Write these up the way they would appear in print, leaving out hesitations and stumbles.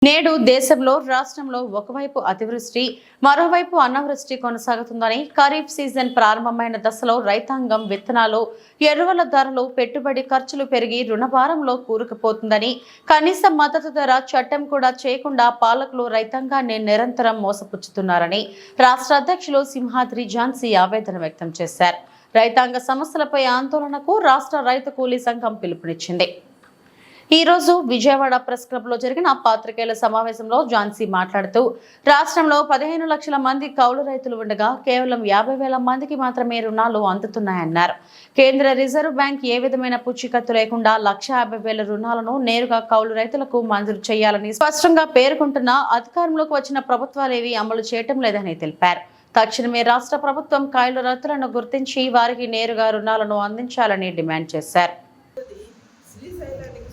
నేడు దేశంలో రాష్ట్రంలో ఒకవైపు అతివృష్టి మరోవైపు అనావృష్టి కొనసాగుతుందని ఖరీఫ్ సీజన్ ప్రారంభమైన దశలో రైతాంగం విత్తనాలు ఎరువుల ధరలు పెట్టుబడి ఖర్చులు పెరిగి రుణభారంలో కూరుకుపోతుందని కనీస మద్దతు ధర చట్టం కూడా చేయకుండా పాలకులు రైతాంగాన్ని నిరంతరం మోసపుచ్చుతున్నారని రాష్ట్ర అధ్యక్షులు సింహాద్రి ఝాన్సీ ఆవేదన వ్యక్తం చేశారు. రైతాంగ సమస్యలపై ఆందోళనకు రాష్ట్ర రైతు కూలీ సంఘం పిలుపునిచ్చింది. ఈ రోజు విజయవాడ ప్రెస్ క్లబ్ లో జరిగిన పాత్రికేయుల సమావేశంలో ఝాన్సీ మాట్లాడుతూ రాష్ట్రంలో 15 లక్షల మంది కౌలు రైతులు ఉండగా కేవలం 50,000 మందికి మాత్రమే రుణాలు అందుతున్నాయన్నారు. కేంద్ర రిజర్వ్ బ్యాంక్ ఏ విధమైన పుచ్చికత్తు లేకుండా 1,50,000 రుణాలను నేరుగా కౌలు రైతులకు మంజూరు చేయాలని స్పష్టంగా పేర్కొంటున్నా అధికారంలోకి వచ్చిన ప్రభుత్వాలేవి అమలు చేయటం లేదని తెలిపారు. తక్షణమే రాష్ట్ర ప్రభుత్వం కౌలు రైతులను గుర్తించి వారికి నేరుగా రుణాలను అందించాలని డిమాండ్ చేశారు.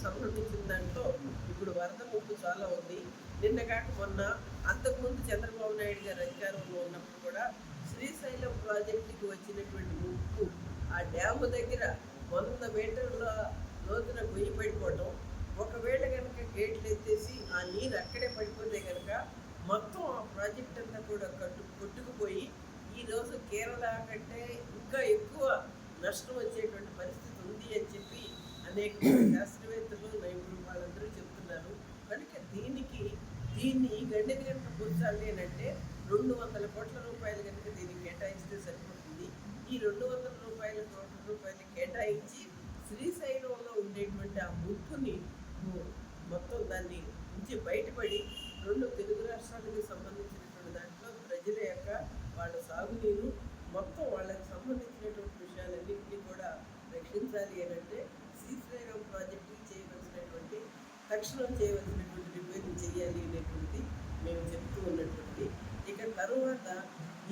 సంబంధించిన దాంట్లో ఇప్పుడు వరద ముప్పు చాలా ఉంది. నిన్న కాక మొన్న అంతకుముందు చంద్రబాబు నాయుడు గారు అధికారంలో ఉన్నప్పుడు కూడా శ్రీశైలం ప్రాజెక్టుకి వచ్చినటువంటి ముప్పు ఆ డ్యాము దగ్గర 100 మీటర్ల లోతున గొయ్యి పడిపోవడం, ఒకవేళ కనుక గేట్లు ఎత్తేసి ఆ నీరు అక్కడే పడిపోతే కనుక మొత్తం ఆ ప్రాజెక్ట్ అంతా కూడా కొట్టుకుపోయి ఈరోజు కేరళ కంటే ఇంకా ఎక్కువ నష్టం వచ్చేటువంటి పరిస్థితి ఉంది అని చెప్పి అనేక శాస్త్రవేత్తలు నైపుణ్యం వాళ్ళందరూ చెప్తున్నారు. కనుక దీన్ని గంటకి కనుక కూర్చాలి అంటే 200 కోట్ల రూపాయలు కనుక దీనికి కేటాయిస్తే సరిపోతుంది. ఈ 200 కోట్ల రూపాయలు కేటాయించి శ్రీశైలంలో ఉండేటువంటి ఆ ముప్పుని మొత్తం దాన్ని నుంచి బయటపడి 2 తెలుగు రాష్ట్రాలకు సంబంధించినటువంటి దాంట్లో ప్రజల యొక్క వాళ్ళ సాగునీరు మొత్తం వాళ్ళకి సంబంధించినటువంటి విషయాలన్నింటినీ కూడా రక్షించాలి అని అంటే శ్రీశైలం ప్రాజెక్టు చేయవలసినటువంటి తక్షణం చేయవలసినటువంటి రిపేర్లు చేయాలి అనేటువంటిది మేము చెప్తూ ఉన్నటువంటి. ఇక తర్వాత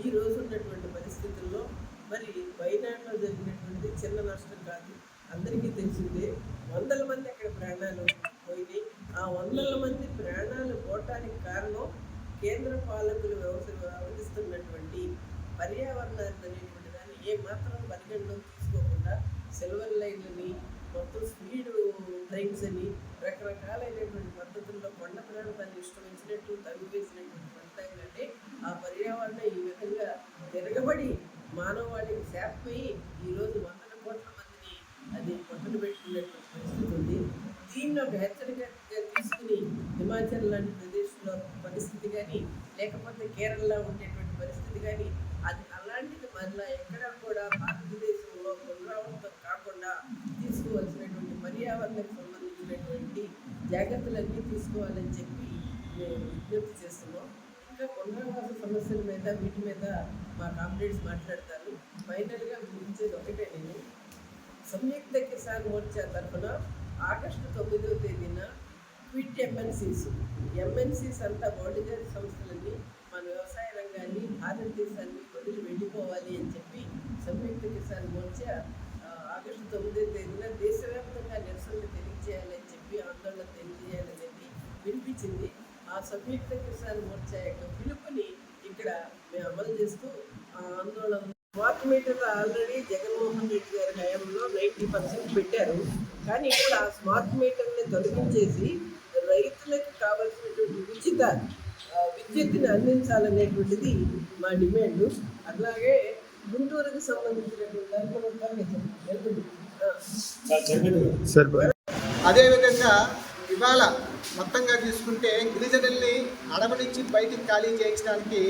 ఈ రోజు ఉన్నటువంటి పరిస్థితుల్లో మరి వైనాడులో జరిగినటువంటి చిన్న నష్టం కాదు, అందరికీ తెలిసిందే. 100 మంది అక్కడ ప్రాణాలు పోయినాయి. ఆ 100 మంది ప్రాణాలు పోవటానికి కారణం కేంద్ర పాలకులు వ్యవహరిస్తున్నటువంటి పర్యావరణాన్ని అనేటువంటి దాన్ని ఏమాత్రం పరిగణలో తీసుకోకుండా సిల్వర్ లైన్లని మొత్తం స్పీడ్ ట్రైన్స్ అని రకరకాలైనటువంటి పద్ధతుల్లో కొండ ప్రాంతాన్ని ఇష్టమించినట్టు తగ్గివేసినటువంటి పంటంటే ఆ పర్యావరణం ఈ విధంగా తిరగబడి మానవాళికి శాపమయ్యి ఈరోజు 100 కోట్ల మందిని అది పట్టున పెట్టుకునేటువంటి పరిస్థితి ఉంది. దీన్ని ఒక హెచ్చరికగా తీసుకుని హిమాచల్ లాంటి ప్రదేశంలో పరిస్థితి కానీ లేకపోతే కేరళలో ఉండేటువంటి పరిస్థితి కానీ అది అలాంటిది మళ్ళీ ఎక్కడా కూడా భారతదేశంలో పునరావృతం కాకుండా తీసుకోవాల్సినటువంటి పర్యావరణకు సంబంధించినటువంటి జాగ్రత్తలన్నీ తీసుకోవాలని చెప్పి మేము విజ్ఞప్తి చేస్తున్నాం. ఇంకా పునరావాస సమస్యల మీద వీటి మీద మా కామ్రేడ్స్ మాట్లాడతారు. ఫైనల్గా గురించేది ఒకటే, నేను సంయుక్త కిసాన్ మోర్చా తరఫున ఆగస్టు 9వ తేదీన క్విట్ ఎంఎన్సీస్ అంతా వాణిజ్య సంస్థలని మన వ్యవసాయ రంగాన్ని భారతదేశాన్ని వదిలి వెళ్ళిపోవాలి అని చెప్పి సంయుక్త కిసాన్ మోర్చా ఆగస్టు 9వ తేదీన దేశవ్యాప్తంగా నిరసనలు తెలియజేయాలని చెప్పి ఆందోళన తెలియజేయాలనేది వినిపించింది. ఆ సంయుక్త కిసాన్ మోర్చా యొక్క పిలుపుని ఇక్కడ మేము అమలు చేస్తూ ఆ ఆందోళన స్మార్ట్ మీటర్లు ఆల్రెడీ జగన్మోహన్ రెడ్డి గారి హయాంలో 90% పెట్టారు. కానీ ఇప్పుడు ఆ స్మార్ట్ మీటర్ని తొలగించేసి రైతులకు కావాల్సినటువంటి ఉచిత విద్యుత్తుని అందించాలనేటువంటిది మా డిమాండ్. అట్లాగే గుంటూరుకు సంబంధించినటువంటి అదేవిధంగా ఇవాళ మొత్తంగా తీసుకుంటే గిరిజనుల్ని అడవి నుంచి బయటికి ఖాళీ చేయించడానికి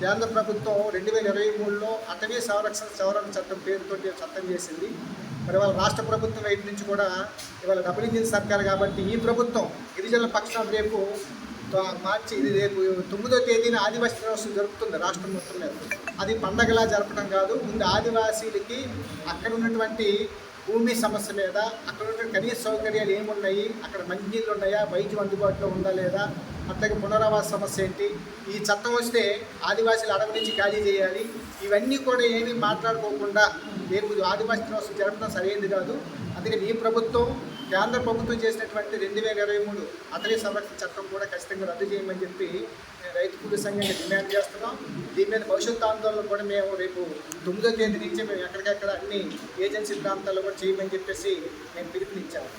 కేంద్ర ప్రభుత్వం 2023లో అటవీ సవరణ చట్టం పేరుతో చట్టం చేసింది. మరి వాళ్ళ రాష్ట్ర ప్రభుత్వం వైపు నుంచి కూడా ఇవాళ డబుల్ ఇంజిన్ సర్కార్ కాబట్టి ఈ ప్రభుత్వం గిరిజనుల పక్షాన రేపు మార్చి 9వ తేదీన ఆదివాసీ దినోత్సవం జరుపుతుంది రాష్ట్రం మొత్తం మీద. అది పండగలా జరపడం కాదు, ముందు ఆదివాసీలకి అక్కడ ఉన్నటువంటి భూమి సమస్య మీద, అక్కడ ఉన్న కనీస సౌకర్యాలు ఏమున్నాయి, అక్కడ మంచినీళ్ళు ఉన్నాయా, వైద్యం అందుబాటులో ఉందా లేదా, అట్లాగే పునరావాస సమస్య ఏంటి, ఈ చట్టం వస్తే ఆదివాసీలు అడవి నుంచి ఖాళీ చేయాలి, ఇవన్నీ కూడా ఏమీ మాట్లాడుకోకుండా రేపు ఆదివాసీ దినోత్సవం జరపడం సరైనది కాదు. అందుకని ఈ ప్రభుత్వం కేంద్ర ప్రభుత్వం చేసినటువంటి 2023 అటవీ సంరక్షణ చట్టం కూడా ఖచ్చితంగా రద్దు చేయమని చెప్పి రైతు కూలీ సంఘంగా డిమాండ్ చేస్తున్నాం. దీని మీద భవిష్యత్తు ఆందోళన కూడా మేము రేపు 9వ తేదీ నుంచి మేము ఎక్కడికక్కడ అన్ని ఏజెన్సీ ప్రాంతాల్లో కూడా చేయమని చెప్పేసి మేము పిలుపునిచ్చాము.